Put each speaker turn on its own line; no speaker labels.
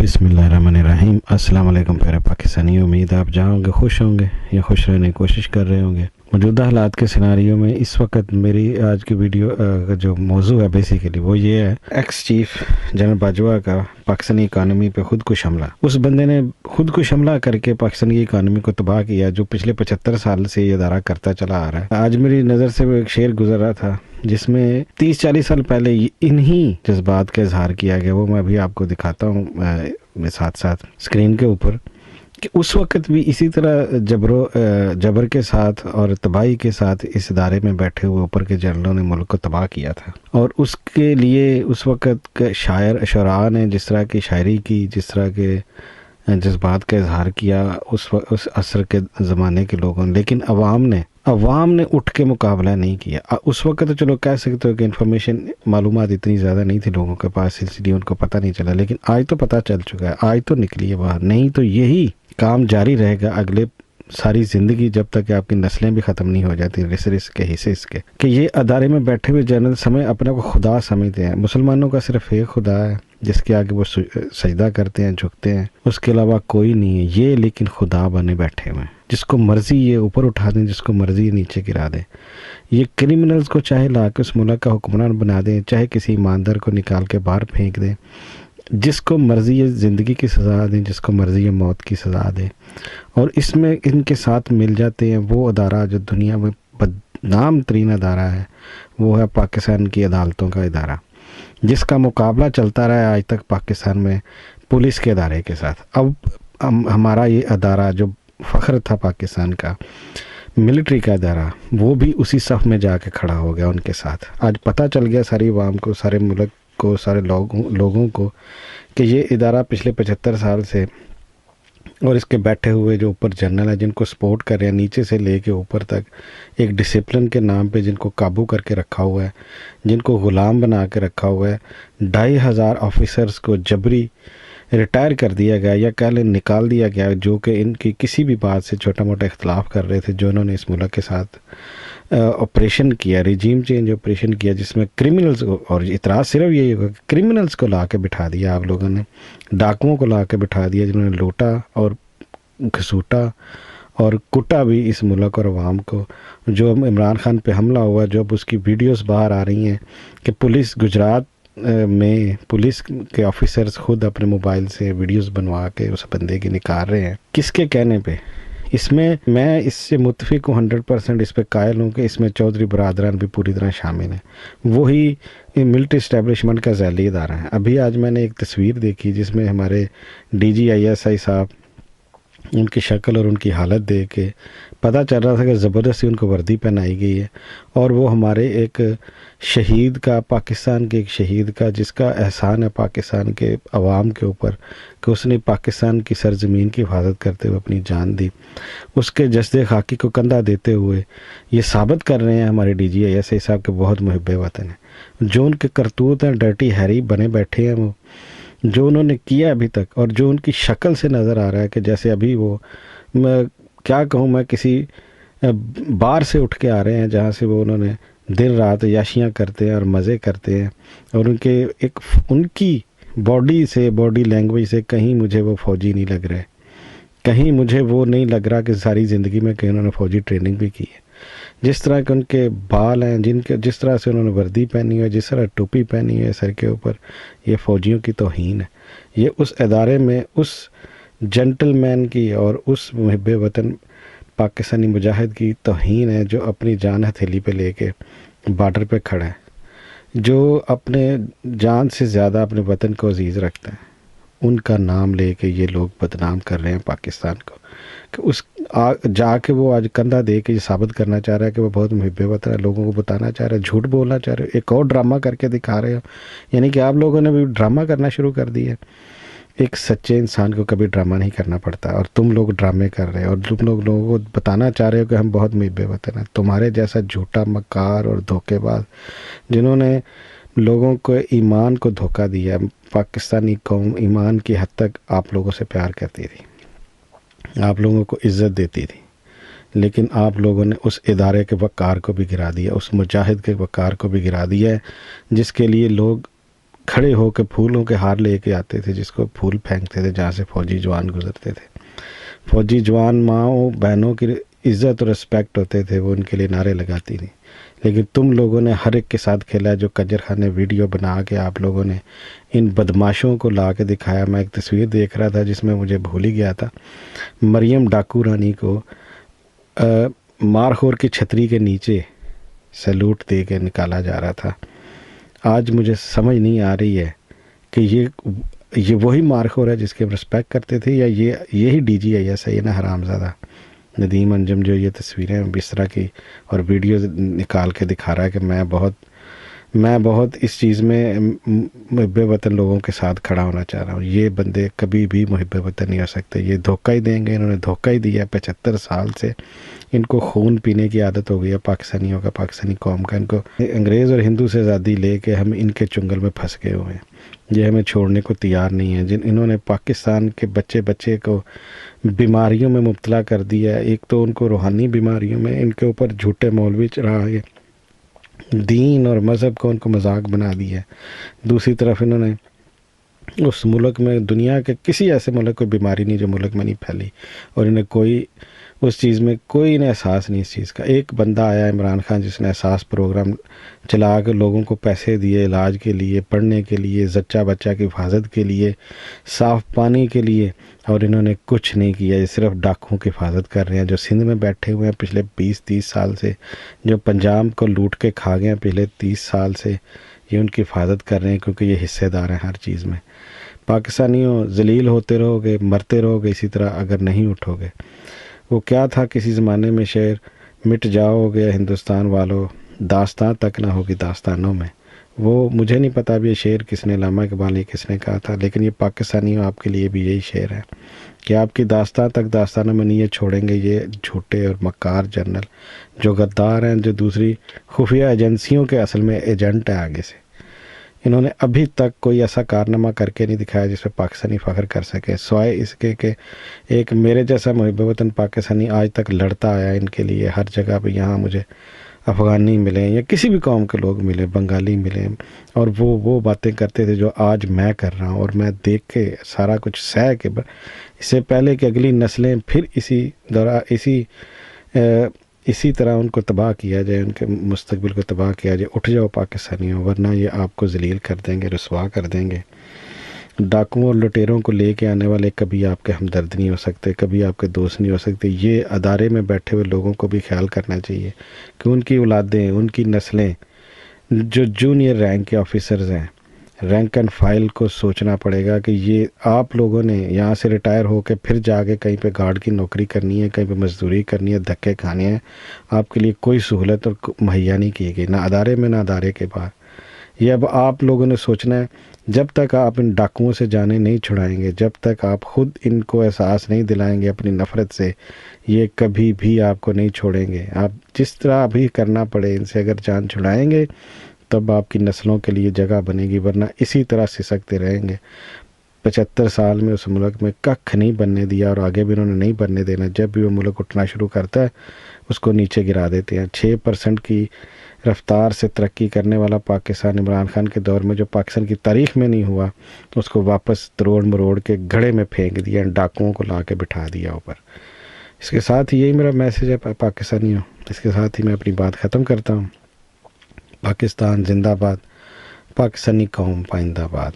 बिस्मिल्लाहिर्रहमानिर्रहीम। अस्सलाम वालेकुम प्यारे पाकिस्तानी। उम्मीद आप जहाँ होंगे खुश होंगे या खुश रहने की कोशिश कर रहे होंगे। मौजूदा हालात के सिनारियों में इस वक्त मेरी आज की वीडियो का जो मौजू है बेसिकली वो ये है, एक्स चीफ जनरल बाजवा का पाकिस्तानी इकानमी पे खुदकुश हमला। उस बंदे ने खुदकुश हमला करके पाकिस्तान की इकानमी को तबाह किया जो पिछले 75 साल से ये अदारा करता चला आ रहा है। आज मेरी नज़र से वो एक शेर गुजर रहा था जिसमें 30-40 साल पहले इन्हीं जज्बात का इजहार किया गया। वो मैं अभी आपको दिखाता हूँ मैं साथ साथ स्क्रीन के ऊपर कि उस वक्त भी इसी तरह जबर के साथ और तबाही के साथ इस इदारे में बैठे हुए ऊपर के जनरलों ने मुल्क को तबाह किया था। और उसके लिए उस वक्त के शायर शुरा ने जिस तरह की शायरी की, जिस तरह के जज्बात का इजहार किया उस असर के ज़माने के लोगों ने, लेकिन अवाम ने उठ के मुकाबला नहीं किया। उस वक्त तो चलो कह सकते हो कि इन्फॉर्मेशन मालूमात इतनी ज़्यादा नहीं थी लोगों के पास, इसलिए उनको पता नहीं चला, लेकिन आज तो पता चल चुका है, आज तो निकली है बाहर। नहीं तो यही काम जारी रहेगा अगले सारी ज़िंदगी, जब तक कि आपकी नस्लें भी ख़त्म नहीं हो जाती रिस के हिस्से इसके, कि ये अदारे में बैठे हुए जनरल समय अपने को खुदा समझते हैं। मुसलमानों का सिर्फ एक खुदा है जिसके आगे वो सजदा करते हैं, झुकते हैं, उसके अलावा कोई नहीं है ये, लेकिन खुदा बने बैठे हुए हैं। जिसको मर्ज़ी ये ऊपर उठा दें, जिसको मर्ज़ी ये नीचे गिरा दें। ये क्रिमिनल्स को चाहे ला के उस मुल्क का हुक्मरान बना दें, चाहे किसी ईमानदार को निकाल के बाहर फेंक दें, जिसको मर्ज़ी ये ज़िंदगी की सज़ा दें, जिसको मर्ज़ी ये मौत की सज़ा दें। और इसमें इनके साथ मिल जाते हैं वो अदारा जो दुनिया में बदनाम तरीन अदारा है, वो है पाकिस्तान की अदालतों का इदारा, जिसका मुकाबला चलता रहा है आज तक पाकिस्तान में पुलिस के अदारे के साथ। अब हमारा ये अदारा जो फ़ख्र था पाकिस्तान का, मिलिट्री का अदारा, वो भी उसी सफ़ में जाके खड़ा हो गया उनके साथ। आज पता चल गया सारी अवाम को, सारे मुल्क को, सारे लोगों को कि ये इदारा पिछले 75 साल से और इसके बैठे हुए जो ऊपर जनरल है जिनको सपोर्ट कर रहे हैं नीचे से लेके ऊपर तक, एक डिसिप्लिन के नाम पे जिनको काबू करके रखा हुआ है, जिनको ग़ुलाम बना के रखा हुआ है। 2500 ऑफिसर्स को जबरी रिटायर कर दिया गया या कह लें निकाल दिया गया, जो कि इनकी किसी भी बात से छोटा मोटा इख्तलाफ कर रहे थे, जो उन्होंने इस मुल्क के साथ ऑपरेशन किया, रिजीम चेंज ऑपरेशन किया, जिसमें क्रिमिनल्स को, और इतराज़ सिर्फ यही होगा कि क्रिमिनल्स को ला के बिठा दिया आप लोगों ने, डाकुओं को ला के बिठा दिया जिन्होंने लूटा और घसूटा और कुटा भी इस मुल्क और अवाम को। जो इमरान खान पे हमला हुआ, जब उसकी वीडियोस बाहर आ रही हैं कि पुलिस गुजरात में पुलिस के ऑफिसर्स खुद अपने मोबाइल से वीडियोस बनवा के उस बंदे की निकाल रहे हैं, किसके कहने पे? इसमें मैं इससे मुत्तफिक हूँ, 100% इस पर कायल हूँ कि इसमें चौधरी बरादरान भी पूरी तरह शामिल हैं। वही मिलिट्री इस्टेब्लिशमेंट का झैली इदारा है। अभी आज मैंने एक तस्वीर देखी जिसमें हमारे DGISI साहब, उनकी शक्ल और उनकी हालत देख के पता चल रहा था कि ज़बरदस्ती उनको वर्दी पहनाई गई है, और वो हमारे एक शहीद का, पाकिस्तान के एक शहीद का, जिसका एहसान है पाकिस्तान के अवाम के ऊपर कि उसने पाकिस्तान की सरज़मीन की हिफाजत करते हुए अपनी जान दी, उसके जस्दे खाकी को कंधा देते हुए ये साबित कर रहे हैं हमारे DGISI साहब के बहुत मुहिब्बे वतन हैं। जो उनके करतूत हैं, डर्टी हैरी बने बैठे हैं, वो जो उन्होंने किया अभी तक, और जो उनकी शक्ल से नज़र आ रहा है कि जैसे अभी वो, मैं क्या कहूँ, मैं किसी बार से उठ के आ रहे हैं जहाँ से वो उन्होंने दिन रात याशियाँ करते हैं और मज़े करते हैं, और उनकी बॉडी से, बॉडी लैंग्वेज से कहीं मुझे वो फ़ौजी नहीं लग रहे, कहीं मुझे वो नहीं लग रहा कि सारी ज़िंदगी में कहीं उन्होंने फ़ौजी ट्रेनिंग भी की है। जिस तरह के उनके बाल हैं, जिस तरह से उन्होंने वर्दी पहनी है, जिस तरह टोपी पहनी है सर के ऊपर, ये फ़ौजियों की तौहीन है। ये उस अदारे में उस जेंटलमैन की और उस मुहिब्बे वतन पाकिस्तानी मुजाहिद की तौहीन है जो अपनी जान हथेली पे लेके बॉर्डर पे खड़ा है, जो अपने जान से ज़्यादा अपने वतन को अजीज़ रखता है। उनका नाम लेके ये लोग बदनाम कर रहे हैं पाकिस्तान को कि जाके वो आज कंधा दे के ये साबित करना चाह रहा है कि वो बहुत मुहिब्बे वतन है, लोगों को बताना चाह रहा है, झूठ बोलना चाह रहे हो, एक और ड्रामा करके दिखा रहे हो। यानी कि आप लोगों ने भी ड्रामा करना शुरू कर दिया है। एक सच्चे इंसान को कभी ड्रामा नहीं करना पड़ता, और तुम लोग ड्रामे कर रहे हो, और तुम लोगों को बताना चाह रहे हो कि हम बहुत मुहिब्बे वतन हैं। तुम्हारे जैसा झूठा मक्कार और धोखेबाज जिन्होंने लोगों को ईमान को धोखा दिया, पाकिस्तानी कौम ईमान की हद तक आप लोगों से प्यार करती थी, आप लोगों को इज़्ज़त देती थी, लेकिन आप लोगों ने उस इदारे के वक़ार को भी गिरा दिया, उस मुजाहिद के वक़ार को भी गिरा दिया है, जिसके लिए लोग کھڑے ہو کے پھولوں کے ہار لے کے آتے تھے، جس کو پھول پھینکتے تھے جہاں سے فوجی جوان گزرتے تھے. فوجی جوان ماؤں بہنوں کی عزت اور رسپیکٹ ہوتے تھے، وہ ان کے لیے نعرے لگاتی تھیں. لیکن تم لوگوں نے ہر ایک کے ساتھ کھیلا. جو کنجر خانے ویڈیو بنا کے آپ لوگوں نے ان بدماشوں کو لا کے دکھایا. میں ایک تصویر دیکھ رہا تھا جس میں مجھے بھول ہی گیا تھا، مریم ڈاکو رانی کو مارخور کی چھتری کے نیچے سیلوٹ دے کے نکالا جا رہا تھا. آج مجھے سمجھ نہیں آ رہی ہے کہ یہ وہی مارخور ہے جس کے ہم رسپیکٹ کرتے تھے، یا یہی ڈی جی ایس ہے یہ نا حرامزادہ ندیم انجم، جو یہ تصویریں اس طرح کی اور ویڈیوز نکال کے دکھا رہا ہے کہ میں بہت اس چیز میں محب وطن لوگوں کے ساتھ کھڑا ہونا چاہ رہا ہوں. یہ بندے کبھی بھی محب وطن نہیں ہو سکتے. یہ دھوکہ ہی دیں گے. انہوں نے دھوکہ ہی دیا ہے. 75 سال سے ان کو خون پینے کی عادت ہو گئی ہے پاکستانیوں کا، پاکستانی قوم کا. ان کو انگریز اور ہندو سے آزادی لے کے ہم ان کے چنگل میں پھنس گئے ہوئے ہیں. یہ ہمیں چھوڑنے کو تیار نہیں ہے. انہوں نے پاکستان کے بچے کو بیماریوں میں مبتلا کر دیا ہے. ایک تو ان کو روحانی بیماریوں میں، ان کے اوپر جھوٹے مولوی چڑھا کے دین اور مذہب کو ان کو مذاق بنا دیا ہے. دوسری طرف انہوں نے اس ملک میں، دنیا کے کسی ایسے ملک کوئی بیماری نہیں جو ملک میں نہیں پھیلی، اور انہیں کوئی اس چیز میں کوئی انہیں احساس نہیں اس چیز کا. ایک بندہ آیا عمران خان جس نے احساس پروگرام چلا کے لوگوں کو پیسے دیے علاج کے لیے، پڑھنے کے لیے، زچہ بچہ کی حفاظت کے لیے، صاف پانی کے لیے، اور انہوں نے کچھ نہیں کیا. یہ صرف ڈاکوؤں کی حفاظت کر رہے ہیں جو سندھ میں بیٹھے ہوئے ہیں پچھلے 20-30 سال سے، جو پنجاب کو لوٹ کے کھا گئے ہیں پچھلے 30 سال سے. یہ ان کی حفاظت کر رہے ہیں کیونکہ یہ حصے دار ہیں ہر چیز میں. پاکستانیوں ذلیل ہوتے رہو گے، مرتے رہو گے اسی طرح اگر نہیں اٹھو گے. وہ کیا تھا کسی زمانے میں شعر، مٹ جاؤ گے ہندوستان والو، داستان تک نہ ہوگی داستانوں میں. وہ مجھے نہیں پتا اب یہ شعر کس نے، علامہ اقبال نے کس نے کہا تھا، لیکن یہ پاکستانیوں آپ کے لیے بھی یہی شعر ہے کہ آپ کی داستان تک داستانوں میں نہیں یہ چھوڑیں گے. یہ جھوٹے اور مکار جنرل جو غدار ہیں، جو دوسری خفیہ ایجنسیوں کے اصل میں ایجنٹ ہیں آگے سے، انہوں نے ابھی تک کوئی ایسا کارنامہ کر کے نہیں دکھایا جس پہ پاکستانی فخر کر سکے، سوائے اس کے کہ ایک میرے جیسا محب وطن پاکستانی آج تک لڑتا آیا ان کے لیے ہر جگہ پہ. یہاں مجھے افغانی ملے یا کسی بھی قوم کے لوگ ملے، بنگالی ملے، اور وہ باتیں کرتے تھے جو آج میں کر رہا ہوں، اور میں دیکھ کے سارا کچھ سہ کے اس سے پہلے کہ اگلی نسلیں پھر اسی طرح ان کو تباہ کیا جائے، ان کے مستقبل کو تباہ کیا جائے. اٹھ جاؤ پاکستانیوں، ورنہ یہ آپ کو ذلیل کر دیں گے، رسوا کر دیں گے. ڈاکوؤں اور لٹیروں کو لے کے آنے والے کبھی آپ کے ہمدرد نہیں ہو سکتے، کبھی آپ کے دوست نہیں ہو سکتے. یہ ادارے میں بیٹھے ہوئے لوگوں کو بھی خیال کرنا چاہیے کہ ان کی اولادیں، ان کی نسلیں جو جونیئر رینک کے آفیسرز ہیں، رینک اینڈ فائل کو سوچنا پڑے گا کہ یہ آپ لوگوں نے یہاں سے ریٹائر ہو کے پھر جا کے کہیں پہ گارڈ کی نوکری کرنی ہے، کہیں پہ مزدوری کرنی ہے، دھکے کھانے ہیں. آپ کے لیے کوئی سہولت اور مہیا نہیں کی گئی، نہ ادارے میں نہ ادارے کے باہر. یہ اب آپ لوگوں نے سوچنا ہے. جب تک آپ ان ڈاکوؤں سے جانیں نہیں چھڑائیں گے، جب تک آپ خود ان کو احساس نہیں دلائیں گے اپنی نفرت سے، یہ کبھی بھی آپ کو نہیں چھوڑیں گے. آپ جس طرح بھی کرنا پڑے ان سے اگر جان چھڑائیں گے تب آپ کی نسلوں کے لیے جگہ بنے گی، ورنہ اسی طرح سسکتے رہیں گے. 75 سال میں اس ملک میں ککھ نہیں بننے دیا، اور آگے بھی انہوں نے نہیں بننے دینا. جب بھی وہ ملک اٹھنا شروع کرتا ہے اس کو نیچے گرا دیتے ہیں. 6% کی رفتار سے ترقی کرنے والا پاکستان عمران خان کے دور میں جو پاکستان کی تاریخ میں نہیں ہوا، اس کو واپس تروڑ مروڑ کے گھڑے میں پھینک دیا، ڈاکوؤں کو لا کے بٹھا دیا اوپر. اس کے ساتھ ہی یہی میرا میسیج ہے پاکستانیوں. اس کے ساتھ ہی میں اپنی بات ختم کرتا ہوں. پاکستان زندہ باد، پاکستانی قوم پائندہ باد.